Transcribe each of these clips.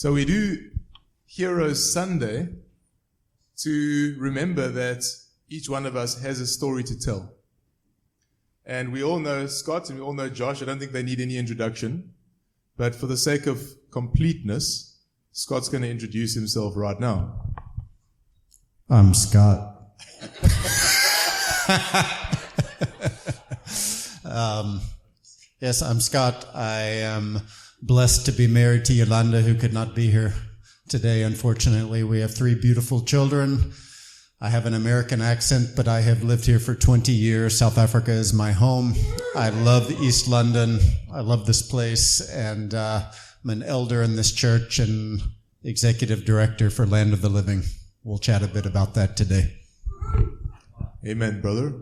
So we do Heroes Sunday to remember that each one of us has a story to tell. And we all know Scott and we all know Josh. I don't think they need any introduction. But for the sake of completeness, Scott's going to introduce himself right now. I'm Scott. Yes, I'm Scott. I am blessed to be married to Yolanda, who could not be here today, unfortunately. We have 3 beautiful children. I have an American accent, but I have lived here for 20 years. South Africa is my home. I love East London. I love this place, and I'm an elder in this church and executive director for Land of the Living. We'll chat a bit about that today. Amen, brother.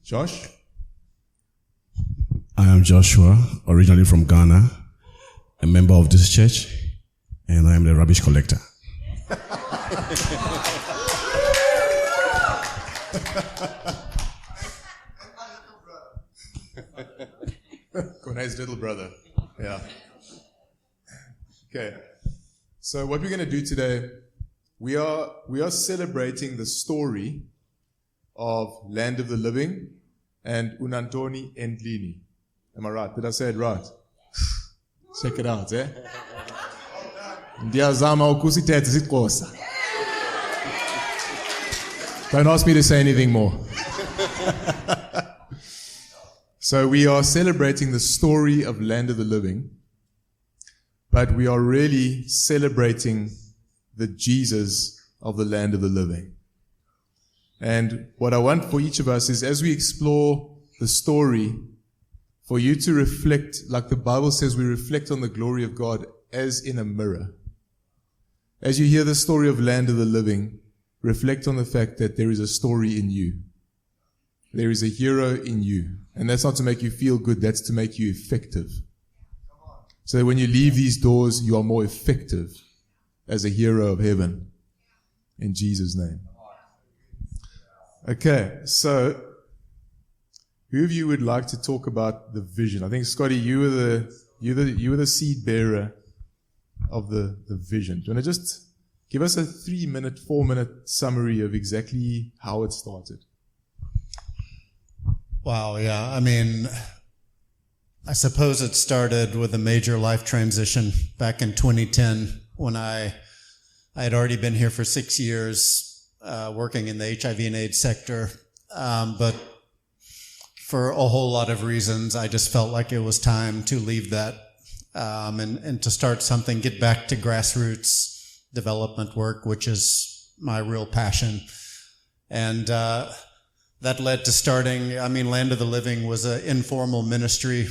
Josh? I am Joshua, originally from Ghana, a member of this church, and I am the rubbish collector. Kone's little brother. Yeah. Okay. So what we're going to do today, we are celebrating the story of Land of the Living and Unantoni Endlini. Am I right? Did I say it right? Check it out, eh? Ndiyazama ukusithetha isiXhosa. Don't ask me to say anything more. So we are celebrating the story of Land of the Living, but we are really celebrating the Jesus of the Land of the Living. And what I want for each of us is, as we explore the story, for you to reflect, like the Bible says, we reflect on the glory of God as in a mirror. As you hear the story of Land of the Living, reflect on the fact that there is a story in you. There is a hero in you. And that's not to make you feel good, that's to make you effective. So that when you leave these doors, you are more effective as a hero of heaven. In Jesus' name. Okay, so who of you would like to talk about the vision? I think, Scotty, you were the seed bearer of the vision. Do you want to just give us a 3-minute, 4-minute summary of exactly how it started? Wow, yeah. I mean, I suppose it started with a major life transition back in 2010 when I had already been here for 6 years working in the HIV and AIDS sector. But for a whole lot of reasons, I just felt like it was time to leave that and to start something, get back to grassroots development work, which is my real passion. And that led to starting, Land of the Living was an informal ministry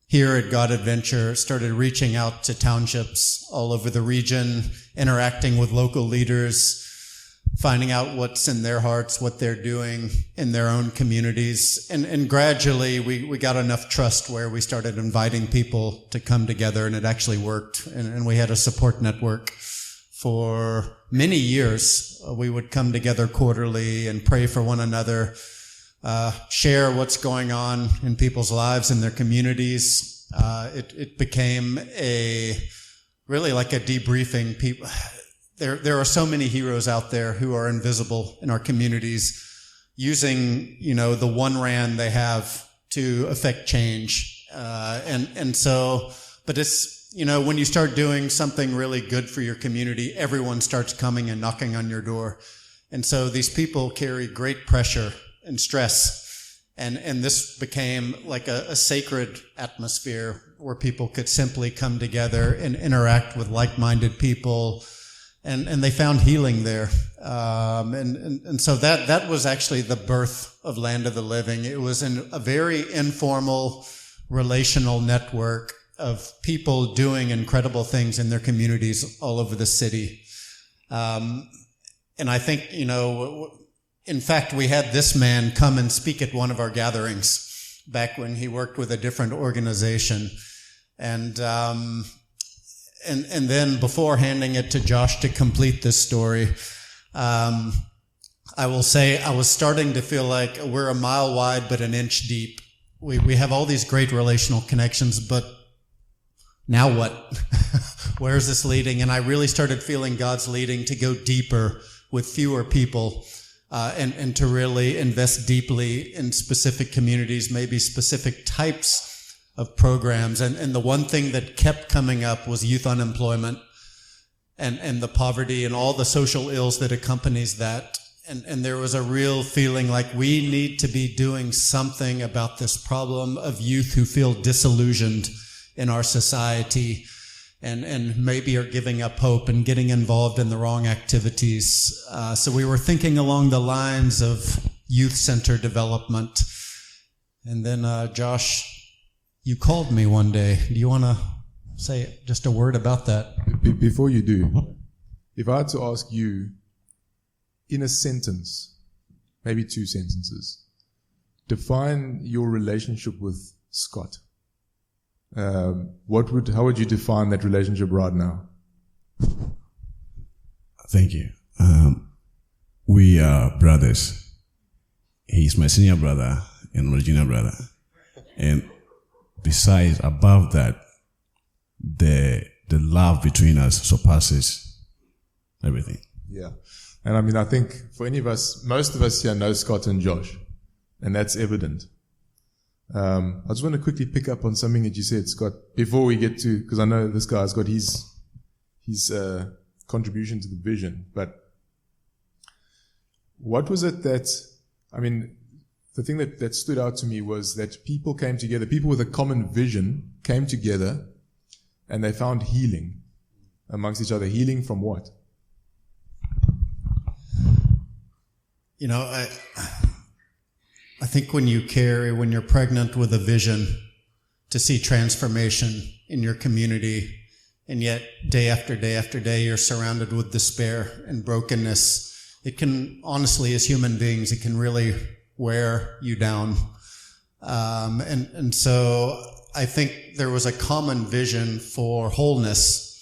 here at God Adventure. Started reaching out to townships all over the region, interacting with local leaders, finding out what's in their hearts, what they're doing in their own communities. And gradually we got enough trust where we started inviting people to come together, and it actually worked. And we had a support network for many years. We would come together quarterly and pray for one another, share what's going on in people's lives and their communities. It became really like a debriefing. There are so many heroes out there who are invisible in our communities, using, the one rand they have to affect change. But it's, when you start doing something really good for your community, everyone starts coming and knocking on your door. And so these people carry great pressure and stress. And this became like a sacred atmosphere where people could simply come together and interact with like-minded people. And they found healing there. And so that was actually the birth of Land of the Living. It was in a very informal, relational network of people doing incredible things in their communities all over the city. And I think, in fact, we had this man come and speak at one of our gatherings back when he worked with a different organization. And then before handing it to Josh to complete this story, I will say I was starting to feel like we're a mile wide but an inch deep. We have all these great relational connections, but now what? where is this leading? And I really started feeling God's leading to go deeper with fewer people, and to really invest deeply in specific communities, maybe specific types of programs. And the one thing that kept coming up was youth unemployment and the poverty and all the social ills that accompanies that. And there was a real feeling like we need to be doing something about this problem of youth who feel disillusioned in our society and maybe are giving up hope and getting involved in the wrong activities. So we were thinking along the lines of youth center development. And then, Josh, you called me one day. Do you want to say just a word about that? Before you do, if I had to ask you, in a sentence, maybe 2 sentences, define your relationship with Scott. How would you define that relationship right now? Thank you. We are brothers. He's my senior brother and my junior brother. And besides, above that, the love between us surpasses everything. Yeah. And I mean, I think for any of us, most of us here know Scott and Josh, and that's evident. I just want to quickly pick up on something that you said, Scott, before we get to, because I know this guy's got his contribution to the vision, but what was it that, I mean, the thing that stood out to me was that people came together, people with a common vision came together and they found healing amongst each other. Healing from what? You know, I think when you're pregnant with a vision to see transformation in your community, and yet day after day after day, you're surrounded with despair and brokenness, it can, honestly, as human beings, it can really wear you down. And so I think there was a common vision for wholeness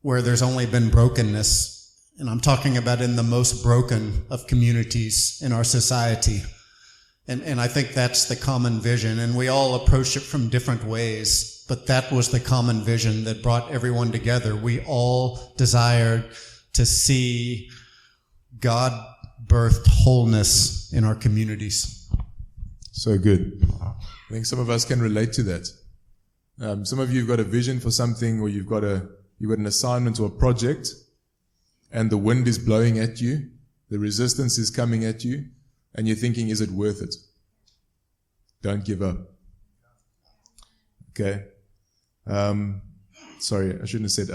where there's only been brokenness. And I'm talking about in the most broken of communities in our society. And I think that's the common vision. And we all approach it from different ways, but that was the common vision that brought everyone together. We all desired to see God-birthed wholeness in our communities. So good. I think some of us can relate to that. Some of you have got a vision for something, or you've got an assignment or a project, and the wind is blowing at you, the resistance is coming at you, and you're thinking, is it worth it? Don't give up. Okay. Sorry, I shouldn't have said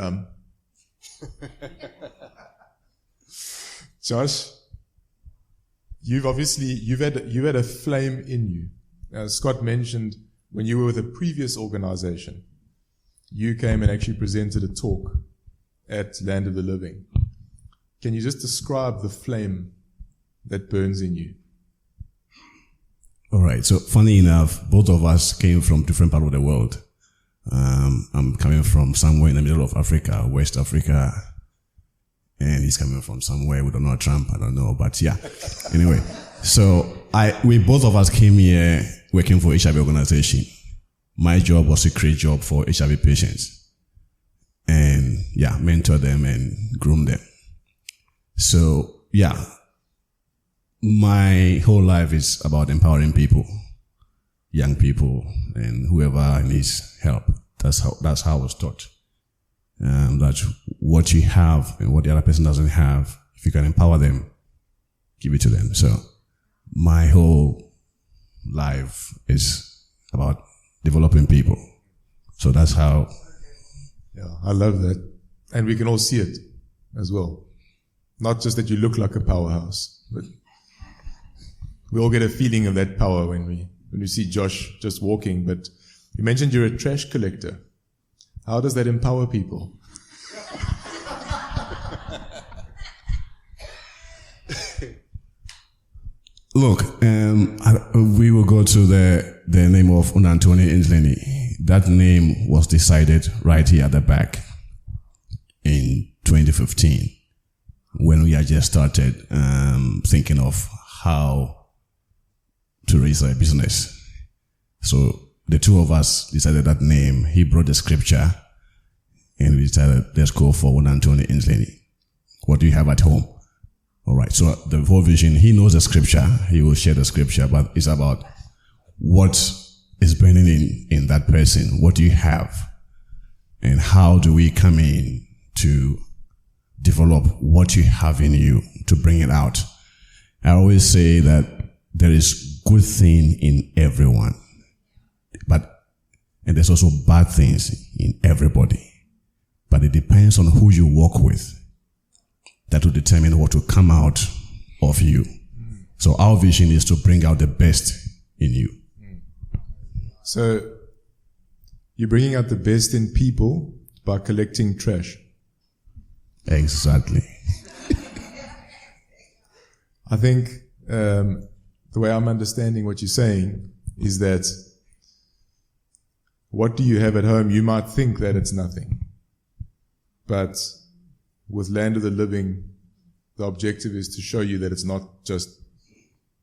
Josh, you've had a flame in you. As Scott mentioned, when you were with a previous organization, you came and actually presented a talk at Land of the Living. Can you just describe the flame that burns in you? All right. So funny enough, both of us came from different parts of the world. I'm coming from somewhere in the middle of Africa, West Africa, and he's coming from somewhere, we don't know, Trump, I don't know, but yeah. Anyway, so we both of us came here working for HIV organization. My job was to create job for HIV patients and mentor them and groom them. So my whole life is about empowering people, young people, and whoever needs help. That's how I was taught. That what you have and what the other person doesn't have, if you can empower them, give it to them. So my whole life is about developing people. So that's how. Yeah, I love that. And we can all see it as well. Not just that you look like a powerhouse, but we all get a feeling of that power when we see Josh just walking. But you mentioned you're a trash collector. How does that empower people? Look, we will go to the name of Unantoni Insleni. That name was decided right here at the back in 2015 when we had just started thinking of how to raise a business. So the two of us decided that name. He brought the scripture and we decided, let's go for Antony and Lenny. What do you have at home? All right, so the whole vision, he knows the scripture, he will share the scripture, but it's about what is burning in that person. What do you have? And how do we come in to develop what you have in you, to bring it out? I always say that there is good thing in everyone, and there's also bad things in everybody. But it depends on who you work with. That will determine what will come out of you. So our vision is to bring out the best in you. So you're bringing out the best in people by collecting trash. Exactly. I think the way I'm understanding what you're saying is that what do you have at home? You might think that it's nothing. But with Land of the Living, the objective is to show you that it's not just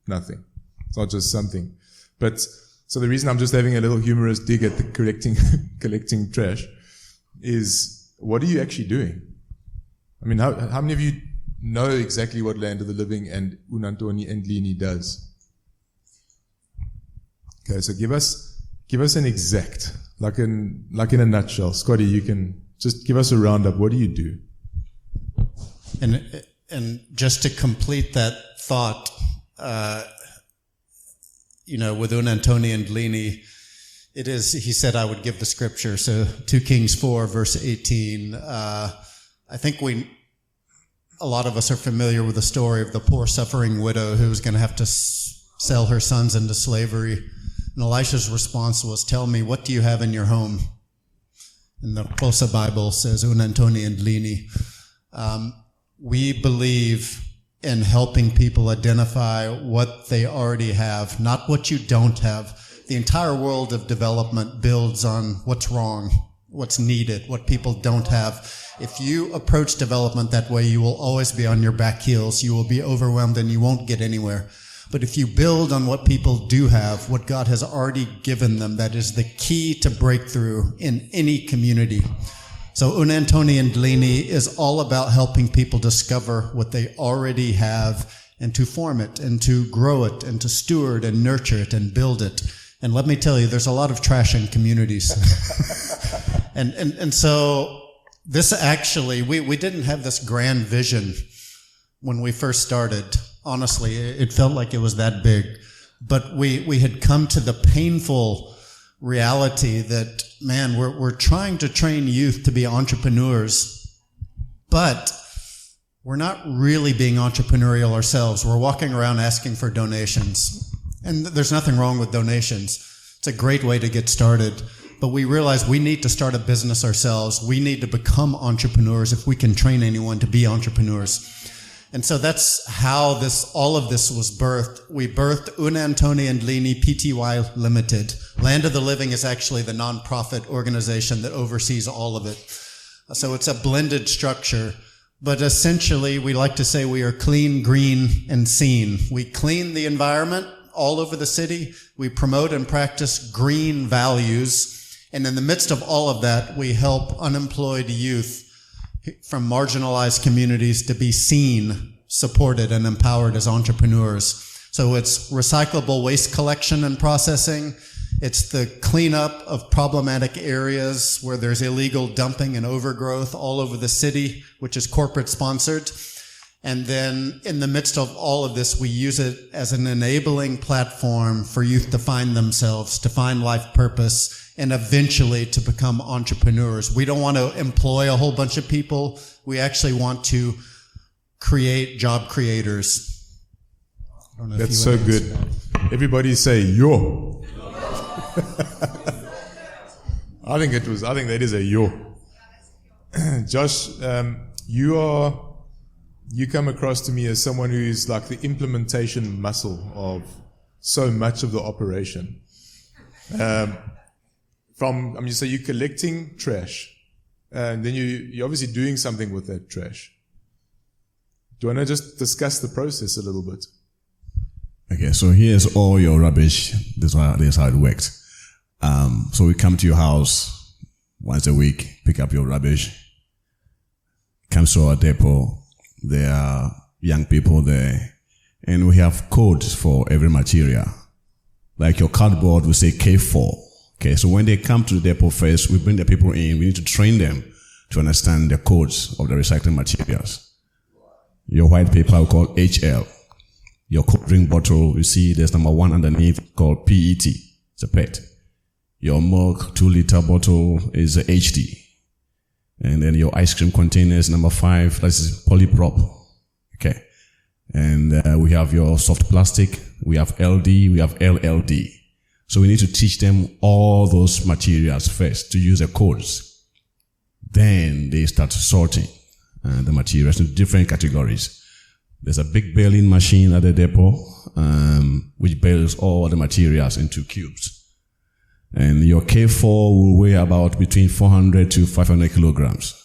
nothing. It's not just something. But so the reason I'm just having a little humorous dig at the collecting trash is, what are you actually doing? I mean, how many of you know exactly what Land of the Living and Unantoni and Lini does? Okay, so give us an exact, like in a nutshell. Scotty, you can just give us a roundup. What do you do? And just to complete that thought, with Unantoni and Lini, he said I would give the scripture. So 2 Kings 4, verse 18. I think a lot of us are familiar with the story of the poor suffering widow who was going to have to sell her sons into slavery. And Elisha's response was, tell me, what do you have in your home? And the Xhosa Bible says, Unantoni and Lini. We believe in helping people identify what they already have, not what you don't have. The entire world of development builds on what's wrong, what's needed, what people don't have. If you approach development that way, you will always be on your back heels. You will be overwhelmed and you won't get anywhere. But if you build on what people do have, what God has already given them, that is the key to breakthrough in any community. So Unantoni and Lini is all about helping people discover what they already have and to form it and to grow it and to steward and nurture it and build it. And let me tell you, there's a lot of trash in communities. and so this actually, we didn't have this grand vision when we first started. Honestly, it felt like it was that big. But we had come to the painful reality that, man, we're trying to train youth to be entrepreneurs, but we're not really being entrepreneurial ourselves. We're walking around asking for donations. And there's nothing wrong with donations. It's a great way to get started. But we realize we need to start a business ourselves. We need to become entrepreneurs if we can train anyone to be entrepreneurs. And so that's how all of this was birthed. We birthed Unantoni and Lini Pty Limited. Land of the Living is actually the nonprofit organization that oversees all of it. So it's a blended structure. But essentially, we like to say we are clean, green, and seen. We clean the environment all over the city. We promote and practice green values. And in the midst of all of that, we help unemployed youth from marginalized communities to be seen, supported, and empowered as entrepreneurs. So it's recyclable waste collection and processing. It's the cleanup of problematic areas where there's illegal dumping and overgrowth all over the city, which is corporate sponsored. And then in the midst of all of this, we use it as an enabling platform for youth to find themselves, to find life purpose, and eventually to become entrepreneurs. We don't want to employ a whole bunch of people. We actually want to create job creators. I don't know. That's so good. Everybody say yo. I think that is a yo. Josh, you come across to me as someone who is like the implementation muscle of so much of the operation. So you're collecting trash, and then you're obviously doing something with that trash. Do you want to just discuss the process a little bit? Okay, so here's all your rubbish. This is how it works. So we come to your house, once a week, pick up your rubbish. Comes to our depot. There are young people there. And we have codes for every material. Like your cardboard, we say K4. Okay, so when they come to the depot first, we bring the people in. We need to train them to understand the codes of the recycling materials. Your white paper we call HL. Your cold drink bottle, you see there's number 1 underneath called PET. It's a PET. Your milk 2-liter bottle is a HD. And then your ice cream containers, number 5, that is polyprop. Okay. And we have your soft plastic, we have LD, we have LLD. So we need to teach them all those materials first to use the codes. Then they start sorting the materials into different categories. There's a big baling machine at the depot, which bales all the materials into cubes. And your K4 will weigh about between 400 to 500 kilograms.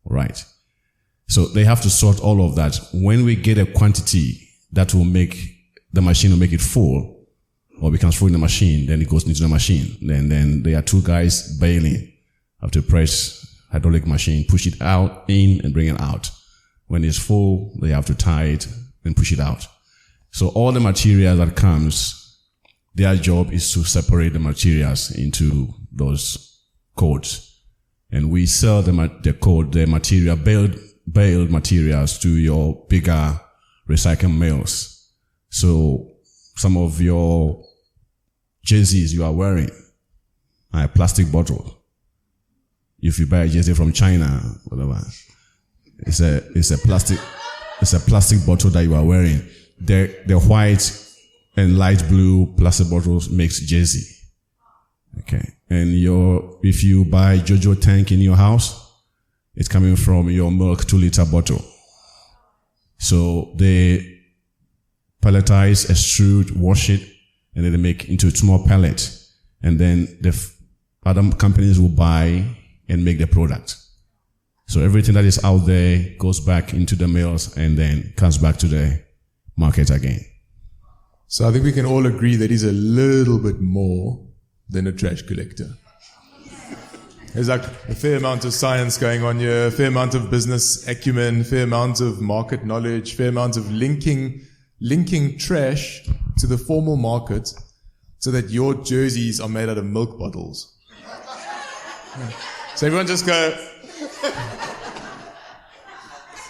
Right. So they have to sort all of that. When we get a quantity that will make the machine will make it full, or becomes full in the machine, then it goes into the machine. Then there are 2 guys baling. Have to press hydraulic machine, push it out, in, and bring it out. When it's full, they have to tie it and push it out. So all the material that comes, their job is to separate the materials into those codes. And we sell the material, baled materials to your bigger recycling mills. So some of your jerseys you are wearing are a plastic bottle. If you buy a jersey from China, whatever, it's a plastic bottle that you are wearing. The white and light blue plastic bottles makes jersey. Okay. And if you buy Jojo tank in your house, it's coming from your milk 2-liter bottle. So they pelletize, extrude, wash it, and then they make into a small pellet. And then the other companies will buy and make the product. So everything that is out there goes back into the mills and then comes back to the market again. So I think we can all agree that he's a little bit more than a trash collector. There's like a fair amount of science going on here, a fair amount of business acumen, fair amount of market knowledge, fair amount of linking trash to the formal market so that your jerseys are made out of milk bottles. So everyone just go,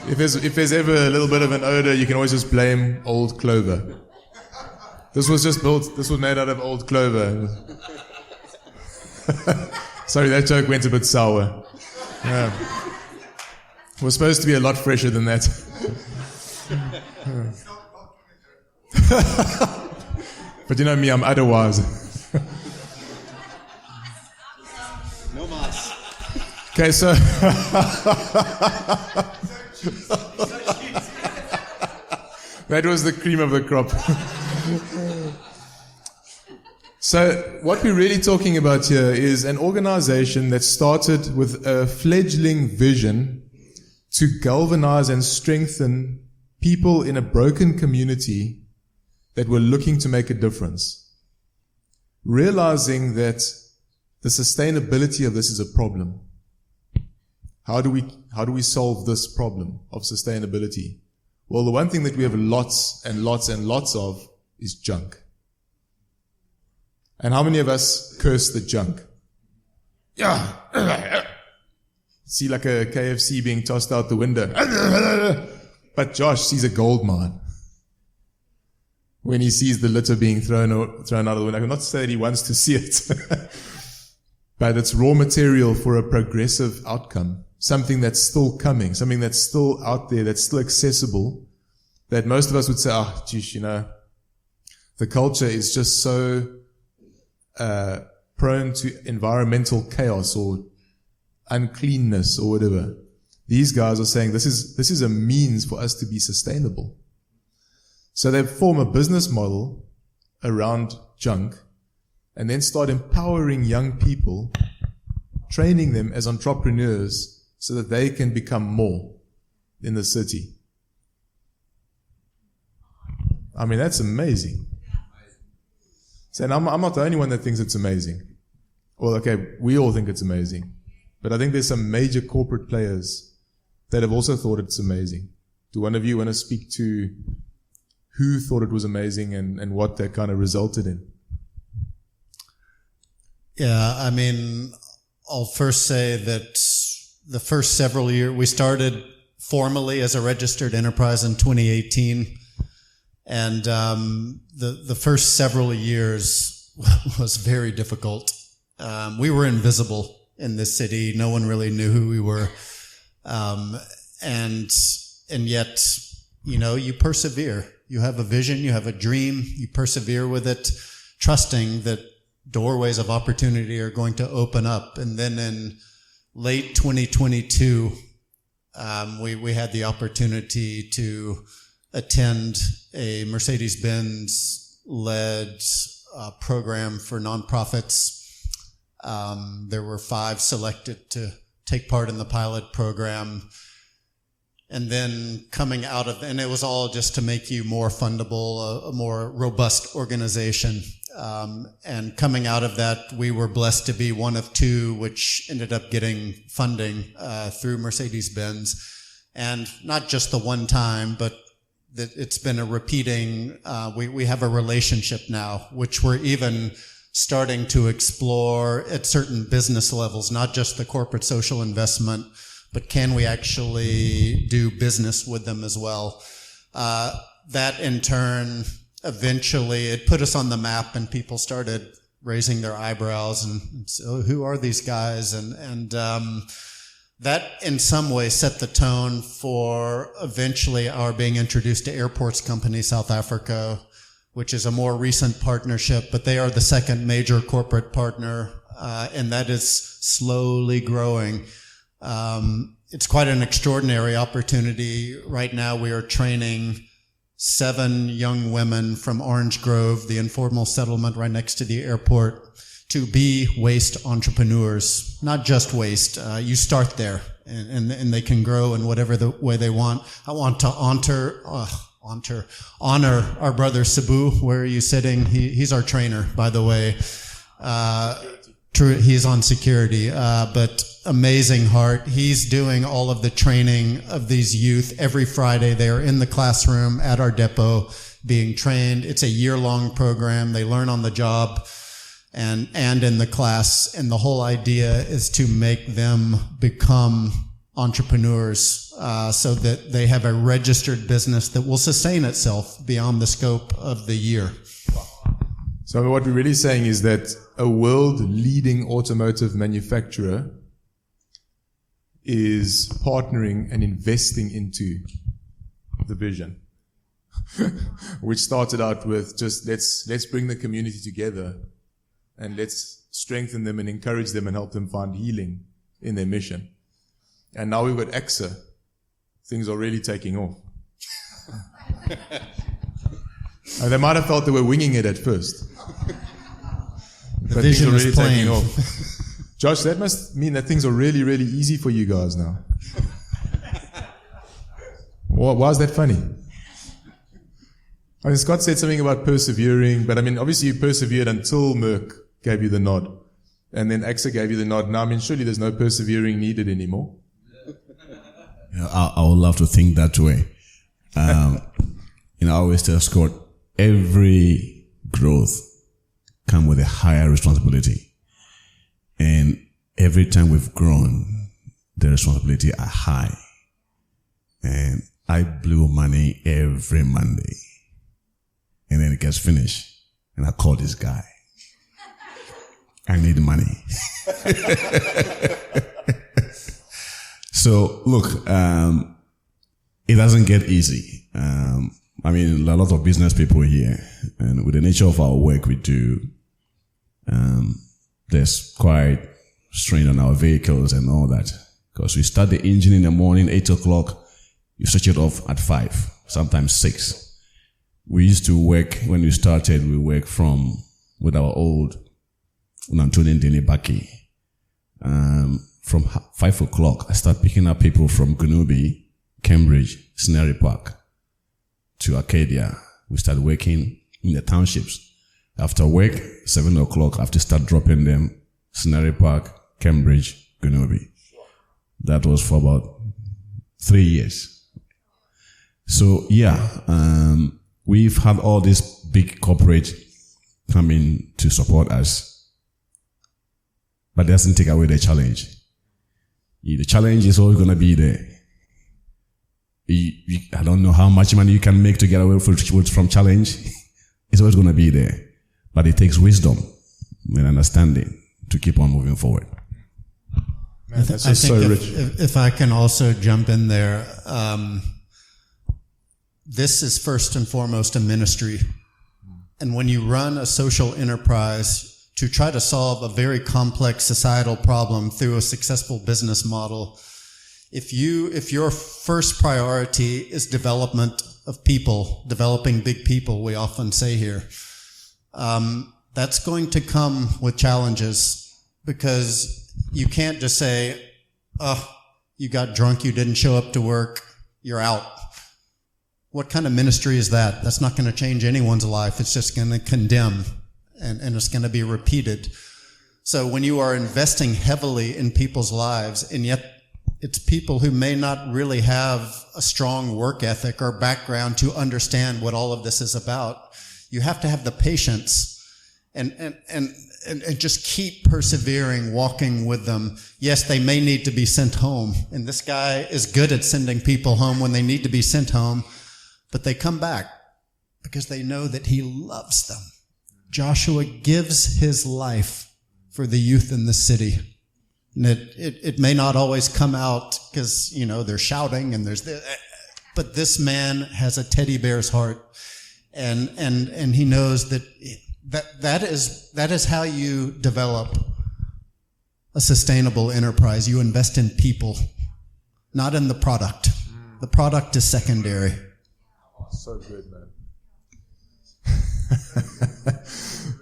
if there's ever a little bit of an odor, you can always just blame old clover. This was made out of old clover. Sorry, that joke went a bit sour. Yeah. It was supposed to be a lot fresher than that. But you know me, I'm otherwise. No mas. Okay, so that was the cream of the crop. So what we're really talking about here is an organization that started with a fledgling vision to galvanize and strengthen people in a broken community that were looking to make a difference, realizing that the sustainability of this is a problem. How do we solve this problem of sustainability? Well, the one thing that we have lots and lots and lots of is junk. And how many of us curse the junk? Yeah. See like a KFC being tossed out the window. But Josh sees a gold mine when he sees the litter being thrown out of the window. I'm not saying he wants to see it, but it's raw material for a progressive outcome. Something that's still coming, something that's still out there, that's still accessible, that most of us would say, geez, the culture is just so prone to environmental chaos or uncleanness or whatever. These guys are saying this is a means for us to be sustainable. So they form a business model around junk and then start empowering young people, training them as entrepreneurs so that they can become more in the city. I mean, that's amazing. So, and I'm not the only one that thinks it's amazing. Well, okay, we all think it's amazing. But I think there's some major corporate players that have also thought it's amazing. Do one of you want to speak to who thought it was amazing and what that kind of resulted in? Yeah, I mean, I'll first say that the first several years, we started formally as a registered enterprise in 2018. And the first several years was very difficult. We were invisible in this city. No one really knew who we were. And yet, you persevere. You have a vision, you have a dream, you persevere with it, trusting that doorways of opportunity are going to open up. And then in late 2022, we had the opportunity to attend a Mercedes-Benz led program for nonprofits. There were 5 selected to take part in the pilot program. And then coming out of, and it was all just to make you more fundable, a more robust organization. And coming out of that, we were blessed to be one of 2 which ended up getting funding through Mercedes-Benz. And not just the one time, but that it's been a repeating, we have a relationship now, which we're even starting to explore at certain business levels, not just the corporate social investment, but can we actually do business with them as well? That in turn, eventually it put us on the map and people started raising their eyebrows and so who are these guys? And that in some way set the tone for eventually our being introduced to Airports Company South Africa, which is a more recent partnership, but they are the second major corporate partner, and that is slowly growing. It's quite an extraordinary opportunity. Right now we are training 7 young women from Orange Grove, the informal settlement right next to the airport, to be waste entrepreneurs. Not just waste. You start there and they can grow in whatever the way they want. I want to honor our brother Sabu. Where are you sitting? He's our trainer, by the way. True, he's on security, but amazing heart. He's doing all of the training of these youth every Friday. They are in the classroom at our depot being trained. It's a year-long program. They learn on the job and in the class. And the whole idea is to make them become entrepreneurs, so that they have a registered business that will sustain itself beyond the scope of the year. So what we're really saying is that a world-leading automotive manufacturer is partnering and investing into the vision, which started out with just let's bring the community together and let's strengthen them and encourage them and help them find healing in their mission. And now we've got AXA. Things are really taking off. They might have thought they were winging it at first. The vision is plain. Josh, that must mean that things are really, really easy for you guys now. Why is that funny? I mean, Scott said something about persevering, but I mean, obviously you persevered until Merck gave you the nod. And then AXA gave you the nod. Now, I mean, surely there's no persevering needed anymore. Yeah, I would love to think that way. I always tell Scott, every growth comes with a higher responsibility. And every time we've grown, the responsibility are high. And I blew money every Monday. And then it gets finished. And I call this guy. I need money. So, look, it doesn't get easy. I mean, a lot of business people here, and with the nature of our work we do, there's quite strain on our vehicles and all that. Because we start the engine in the morning, 8 o'clock, you switch it off at 5, sometimes 6. We used to work, when we started, we worked with our old Unantoni Ndini Baki. From 5 o'clock, I start picking up people from Gunubi, Cambridge, Scenery Park, to Arcadia. We start working in the townships. After work, 7 o'clock, I have to start dropping them, Scenery Park, Cambridge, Gunubi. That was for about 3 years. So we've had all these big corporate coming to support us, but that doesn't take away the challenge. The challenge is always going to be there. I don't know how much money you can make to get away from challenge. It's always going to be there. But it takes wisdom and understanding to keep on moving forward. Man, that's I just so think rich. if I can also jump in there, this is first and foremost a ministry. And when you run a social enterprise to try to solve a very complex societal problem through a successful business model, if your first priority is development of people, developing big people, we often say here, that's going to come with challenges, because you can't just say, oh, you got drunk, you didn't show up to work, you're out. What kind of ministry is that? That's not going to change anyone's life. It's just going to condemn, and it's going to be repeated. So when you are investing heavily in people's lives, and yet it's people who may not really have a strong work ethic or background to understand what all of this is about, you have to have the patience and just keep persevering, walking with them. Yes, they may need to be sent home, and this guy is good at sending people home when they need to be sent home, but they come back because they know that he loves them. Joshua gives his life for the youth in the city. And it may not always come out because, they're shouting and but this man has a teddy bear's heart, and he knows that is how you develop a sustainable enterprise. You invest in people, not in the product. The product is secondary. So good, man.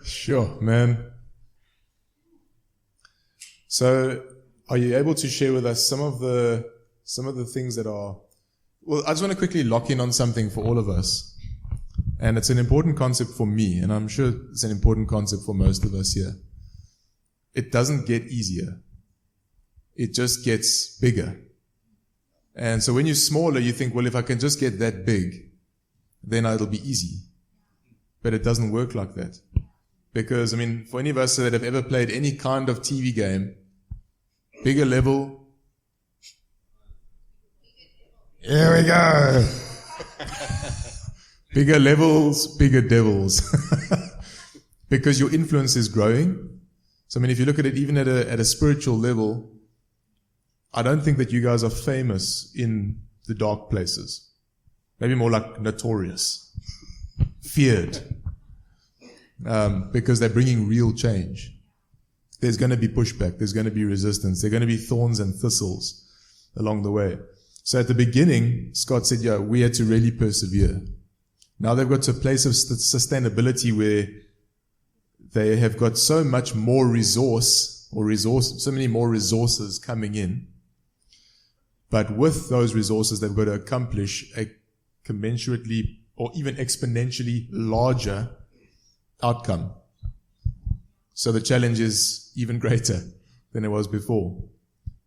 Sure, man. So, are you able to share with us some of the things that are? Well, I just want to quickly lock in on something for all of us, and it's an important concept for me, and I'm sure it's an important concept for most of us here. It doesn't get easier; it just gets bigger. And so, when you're smaller, you think, well, if I can just get that big, then it'll be easy. But it doesn't work like that. Because, for any of us that have ever played any kind of TV game, bigger level. Here we go. Bigger levels, bigger devils. Because your influence is growing. So, if you look at it even at a spiritual level, I don't think that you guys are famous in the dark places. Maybe more like notorious, feared. Because they're bringing real change. There's going to be pushback. There's going to be resistance. There are going to be thorns and thistles along the way. So at the beginning, Scott said, we had to really persevere. Now they've got to a place of sustainability where they have got so much more so many more resources coming in. But with those resources, they've got to accomplish a commensurately or even exponentially larger outcome. So the challenge is even greater than it was before.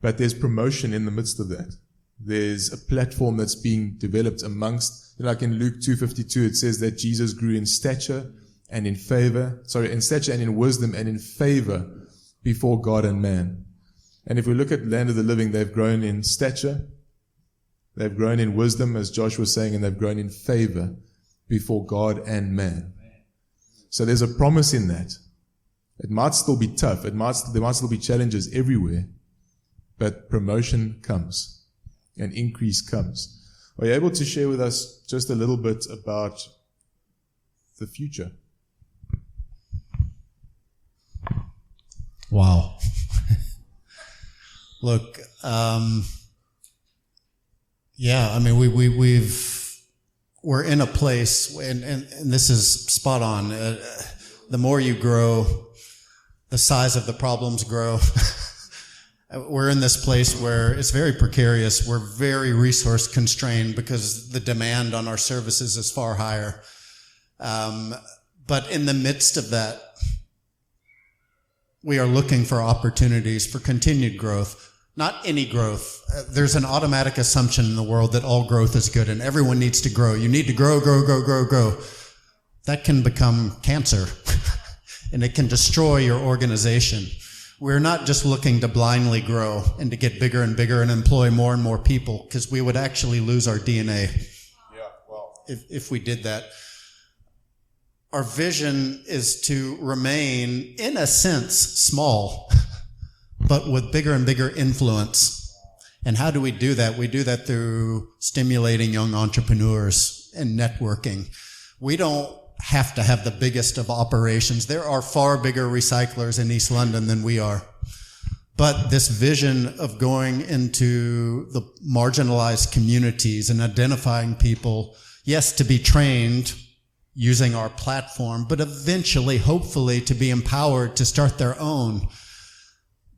But there's promotion in the midst of that. There's a platform that's being developed amongst, like in Luke 2:52, it says that Jesus grew in stature and in stature and in wisdom and in favor before God and man. And if we look at Land of the Living, they've grown in stature, they've grown in wisdom, as Josh was saying, and they've grown in favor before God and man. So there's a promise in that. It might still be tough. There might still be challenges everywhere, but promotion comes and increase comes. Are you able to share with us just a little bit about the future? Wow. Look, we're in a place, and this is spot on. The more you grow, the size of the problems grow. We're in this place where it's very precarious. We're very resource constrained because the demand on our services is far higher. But in the midst of that, we are looking for opportunities for continued growth. Not any growth. There's an automatic assumption in the world that all growth is good and everyone needs to grow. You need to grow, grow, grow, grow, grow. That can become cancer and it can destroy your organization. We're not just looking to blindly grow and to get bigger and bigger and employ more and more people, because we would actually lose our DNA if we did that. Our vision is to remain, in a sense, small, but with bigger and bigger influence. And how do we do that? We do that through stimulating young entrepreneurs and networking. We don't have to have the biggest of operations. There are far bigger recyclers in East London than we are. But this vision of going into the marginalized communities and identifying people, yes, to be trained using our platform, but eventually, hopefully, to be empowered to start their own.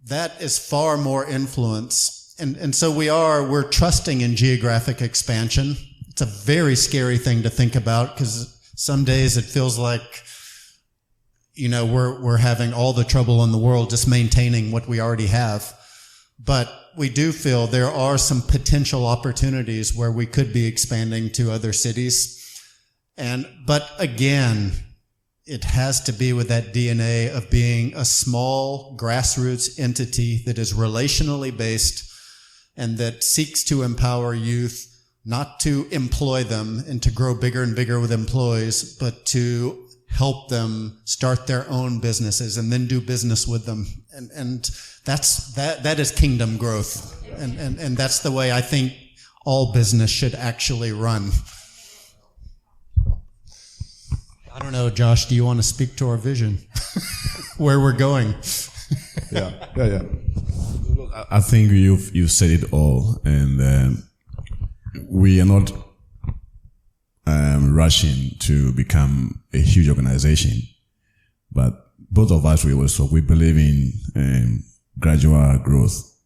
That is far more influence. And so we're trusting in geographic expansion. It's a very scary thing to think about, because some days it feels like, we're having all the trouble in the world just maintaining what we already have. But we do feel there are some potential opportunities where we could be expanding to other cities. But again, it has to be with that DNA of being a small grassroots entity that is relationally based and that seeks to empower youth, not to employ them and to grow bigger and bigger with employees, but to help them start their own businesses and then do business with them. And that is kingdom growth. And that's the way I think all business should actually run. I don't know, Josh, do you want to speak to our vision? Where we're going? Yeah. I think you've said it all, and we are not rushing to become a huge organization, but both of us, we believe in gradual growth.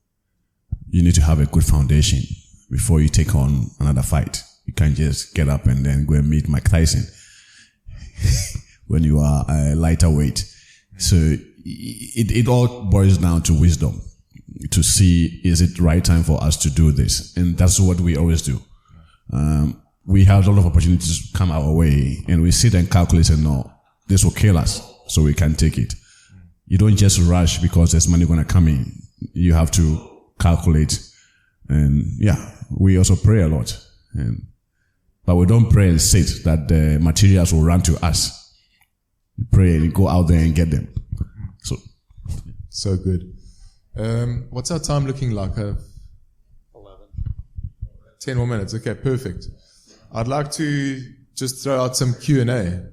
You need to have a good foundation before you take on another fight. You can't just get up and then go and meet Mike Tyson when you are a lighter weight. So it all boils down to wisdom, to see, is it right time for us to do this? And that's what we always do. We have a lot of opportunities come our way, and we sit and calculate and no, this will kill us, so we can take it. You don't just rush because there's money going to come in. You have to calculate. And we also pray a lot. But we don't pray and sit that the materials will run to us. We pray and go out there and get them. So good. What's our time looking like? 11. 10 more minutes. Okay, perfect. I'd like to just throw out some Q&A.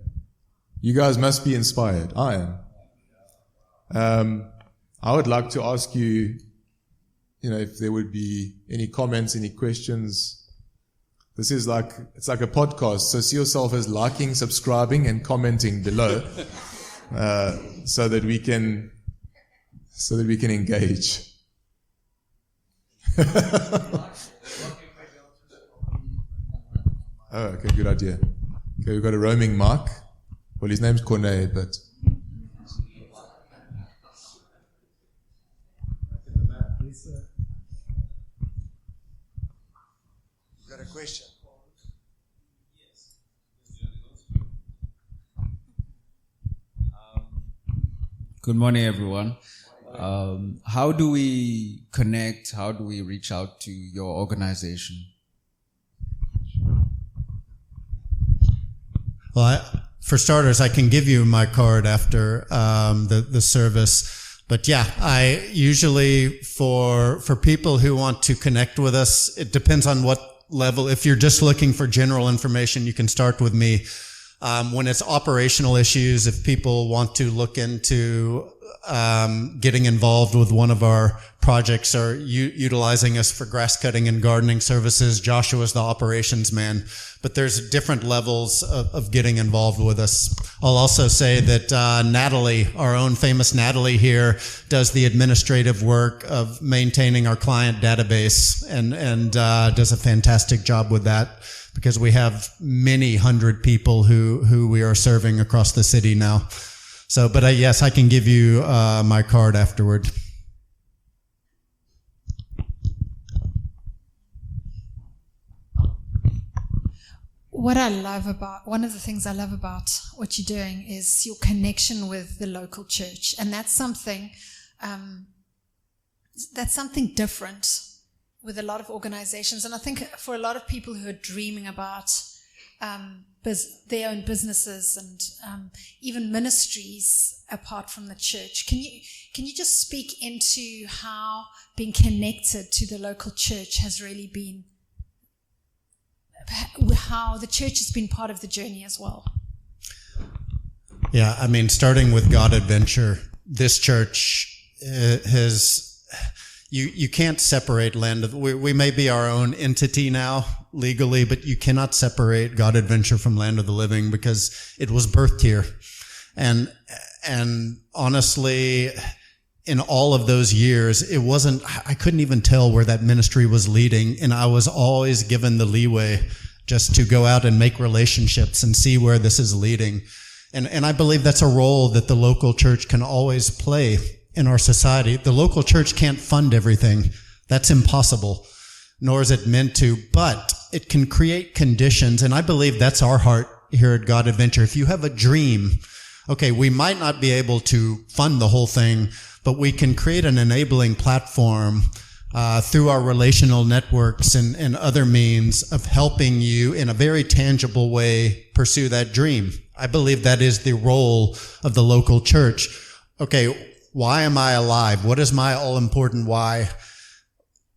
You guys must be inspired. I am. I would like to ask you, if there would be any comments, any questions. This is it's like a podcast, so see yourself as liking, subscribing, and commenting below, so that we can engage. Oh, okay, good idea. Okay, we've got a roaming mic. Well, his name's Cornet, but... Got a question? Good morning, everyone. How do we connect? How do we reach out to your organization? Well, for starters, I can give you my card after the service. But I usually, for people who want to connect with us, it depends on what level. If you're just looking for general information, you can start with me. When it's operational issues, if people want to look into getting involved with one of our projects or utilizing us for grass cutting and gardening services, Joshua's the operations man. But there's different levels of getting involved with us. I'll also say that Natalie, our own famous Natalie here, does the administrative work of maintaining our client database and does a fantastic job with that, because we have many hundred people who we are serving across the city now. So, but yes, I can give you my card afterward. one of the things I love about what you're doing is your connection with the local church. And that's something different with a lot of organizations. And I think for a lot of people who are dreaming about their own businesses and even ministries apart from the church, can you just speak into how being connected to the local church has really been, how the church has been part of the journey as well? Yeah, I mean, starting with God Adventure, this church you can't separate we may be our own entity now legally, but you cannot separate God Adventure from Land of the Living because it was birthed here. And honestly, in all of those years, I couldn't even tell where that ministry was leading. And I was always given the leeway just to go out and make relationships and see where this is leading. And I believe that's a role that the local church can always play in our society. The local church can't fund everything. That's impossible, nor is it meant to, but it can create conditions. And I believe that's our heart here at God Adventure. If you have a dream, okay, we might not be able to fund the whole thing, but we can create an enabling platform through our relational networks and other means of helping you in a very tangible way pursue that dream. I believe that is the role of the local church. Okay, why am I alive? What is my all-important why?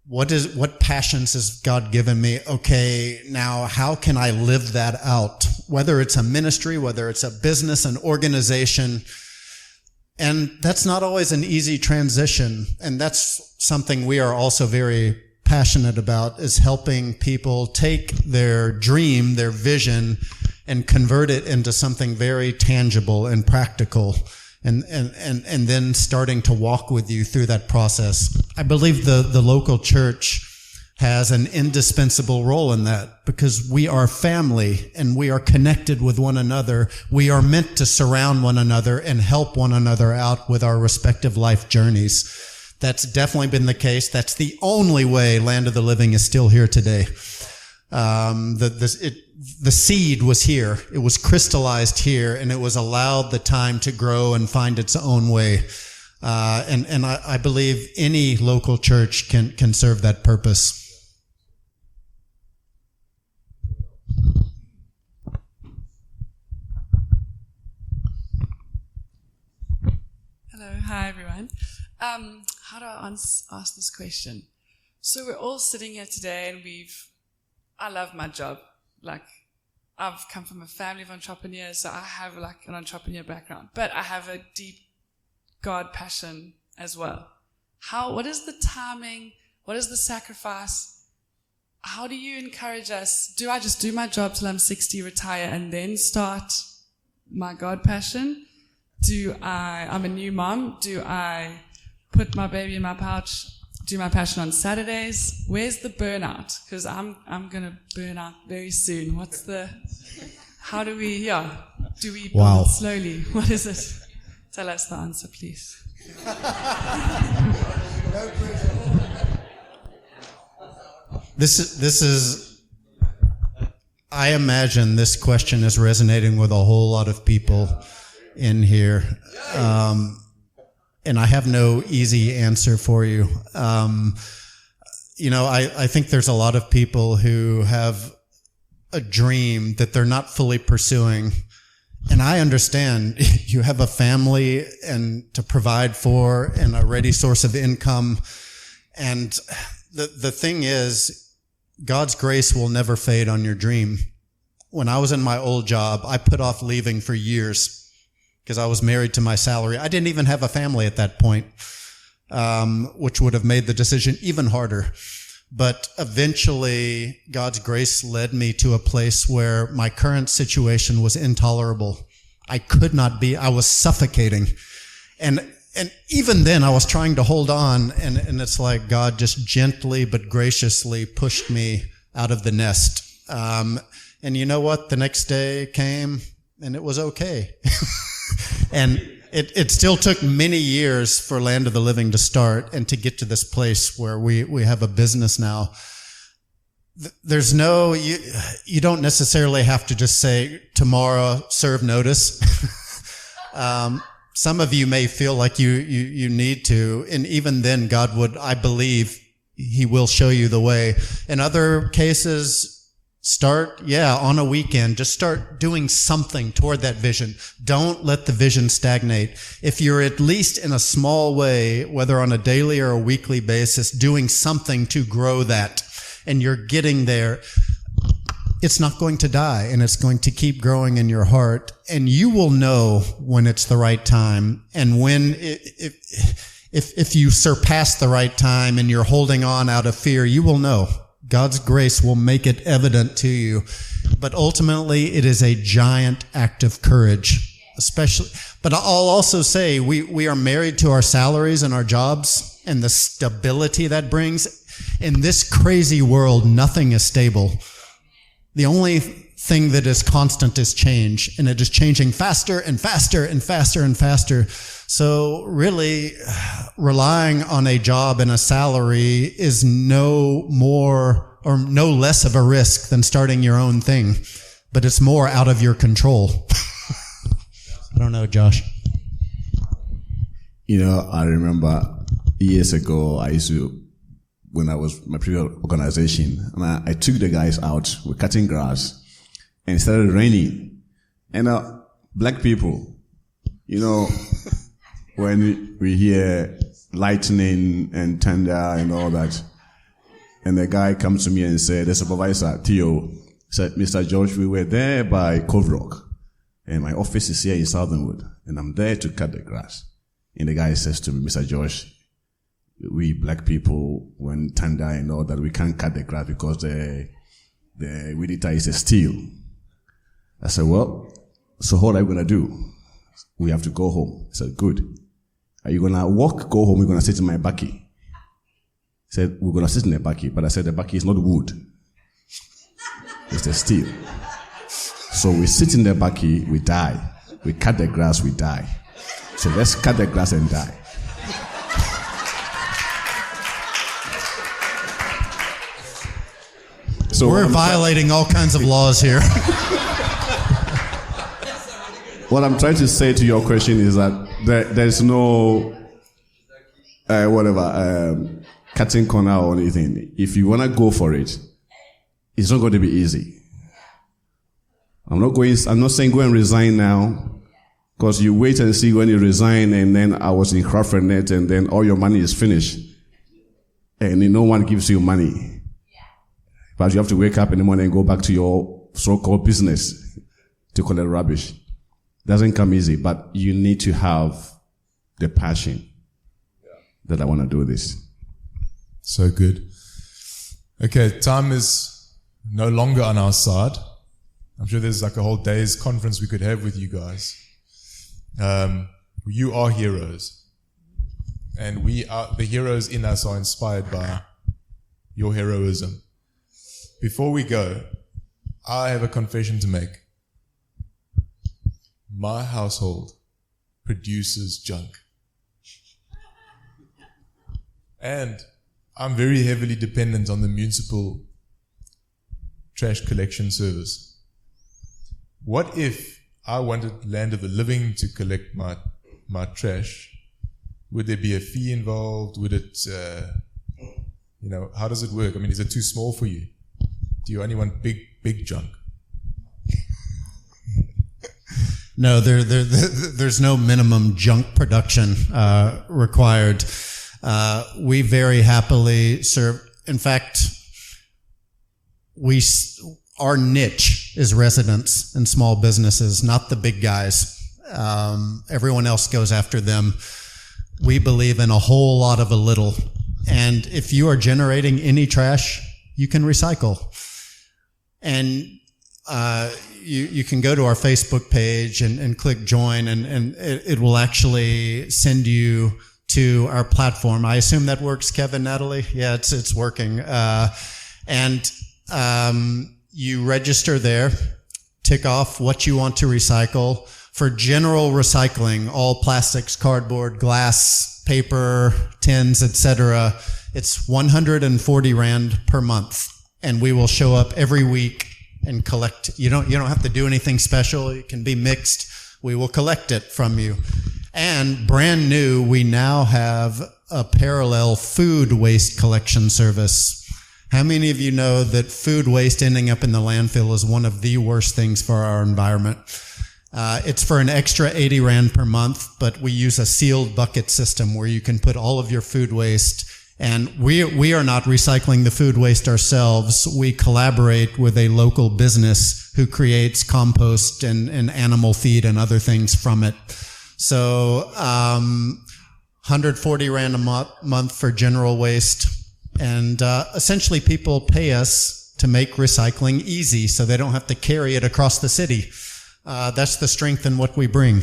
What passions has God given me? Okay, now how can I live that out? Whether it's a ministry, whether it's a business, an organization. And that's not always an easy transition. And that's something we are also very passionate about, is helping people take their dream, their vision, and convert it into something very tangible and practical. And then starting to walk with you through that process. I believe the local church has an indispensable role in that because we are family and we are connected with one another. We are meant to surround one another and help one another out with our respective life journeys. That's definitely been the case. That's the only way Land of the Living is still here today. The seed was here. It was crystallized here, and it was allowed the time to grow and find its own way. And I believe any local church can serve that purpose. Hello, hi everyone. How do I ask this question? So we're all sitting here today, and I love my job. Like, I've come from a family of entrepreneurs, so I have like an entrepreneur background, but I have a deep God passion as well. What is the timing? What is the sacrifice? How do you encourage us? Do I just do my job till I'm 60, retire, and then start my God passion? I'm a new mom. Do I put my baby in my pouch, do my passion on Saturdays? Where's the burnout? Because I'm going to burn out very soon. How do we build it slowly? What is it? Tell us the answer, please. This is, I imagine this question is resonating with a whole lot of people in here. And I have no easy answer for you. I think there's a lot of people who have a dream that they're not fully pursuing. And I understand you have a family and to provide for and a ready source of income. And the thing is, God's grace will never fade on your dream. When I was in my old job, I put off leaving for years because I was married to my salary. I didn't even have a family at that point, which would have made the decision even harder. But eventually, God's grace led me to a place where my current situation was intolerable. I was suffocating. And even then, I was trying to hold on, and it's like God just gently but graciously pushed me out of the nest. And you know what? The next day came, and it was okay. And it still took many years for Land of the Living to start and to get to this place where we have a business now. there's no, you don't necessarily have to just say tomorrow, serve notice. Some of you may feel like you need to, and even then God would, I believe, He will show you the way. In other cases, start, on a weekend, just start doing something toward that vision. Don't let the vision stagnate. If you're at least in a small way, whether on a daily or a weekly basis, doing something to grow that, and you're getting there, it's not going to die, and it's going to keep growing in your heart, and you will know when it's the right time, and when, if you surpass the right time and you're holding on out of fear, you will know. God's grace will make it evident to you. But ultimately, it is a giant act of courage, especially. But I'll also say we are married to our salaries and our jobs and the stability that brings. In this crazy world, nothing is stable. The only thing that is constant is change, and it is changing faster and faster and faster and faster. So really, relying on a job and a salary is no more or no less of a risk than starting your own thing, but it's more out of your control. I don't know, Josh. I remember years ago, when I was my previous organization, and I took the guys out, we're cutting grass, and it started raining. And black people, when we hear lightning and thunder and all that, and the guy comes to me and said, the supervisor, Theo, said, Mr. George, we were there by Cove Rock, and my office is here in Southernwood, and I'm there to cut the grass. And the guy says to me, Mr. George, we black people, when thunder and all that, we can't cut the grass because the weed eater is a steel. I said, well, so what are you going to do? We have to go home. I said, good. Are you going to walk, go home? We're going to sit in my bakkie. He said, we're going to sit in the bakkie. But I said, the bakkie is not wood. It's a steel. So we sit in the bakkie, we die. We cut the grass, we die. So let's cut the grass and die. So we're violating all kinds of laws here. What I'm trying to say to your question is that there's no cutting corner or anything. If you want to go for it, it's not going to be easy. I'm not saying go and resign now, because you wait and see when you resign, and then I was in Crawfordnet, and then all your money is finished, and no one gives you money. But you have to wake up in the morning and go back to your so-called business to collect rubbish. Doesn't come easy, but you need to have the passion that I want to do this. So good. Okay, time is no longer on our side. I'm sure there's like a whole day's conference we could have with you guys. You are heroes. And the heroes in us are inspired by your heroism. Before we go, I have a confession to make. My household produces junk. And I'm very heavily dependent on the municipal trash collection service. What if I wanted Land of the Living to collect my trash? Would there be a fee involved? Would it, how does it work? I mean, is it too small for you? Do you only want big junk? No, there's no minimum junk production required. We very happily serve. In fact, our niche is residents and small businesses, not the big guys. Everyone else goes after them. We believe in a whole lot of a little. And if you are generating any trash, you can recycle. And you can go to our Facebook page and click join, and it will actually send you to our platform. I assume that works, Kevin, Natalie? Yeah, it's working. And you register there, tick off what you want to recycle. For general recycling, all plastics, cardboard, glass, paper, tins, etc., it's 140 Rand per month. and we will show up every week and collect. You don't have to do anything special. It can be mixed. We will collect it from you. And brand new, we now have a parallel food waste collection service. How many of you know that food waste ending up in the landfill is one of the worst things for our environment? It's for an extra 80 Rand per month, but we use a sealed bucket system where you can put all of your food waste. And we are not recycling the food waste ourselves. We collaborate with a local business who creates compost and animal feed and other things from it. So 140 Rand a month for general waste. And essentially people pay us to make recycling easy so they don't have to carry it across the city. That's the strength in what we bring.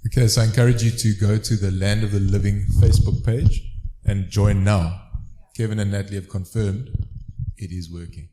Okay, so I encourage you to go to the Land of the Living Facebook page and join now. Kevin and Natalie have confirmed it is working.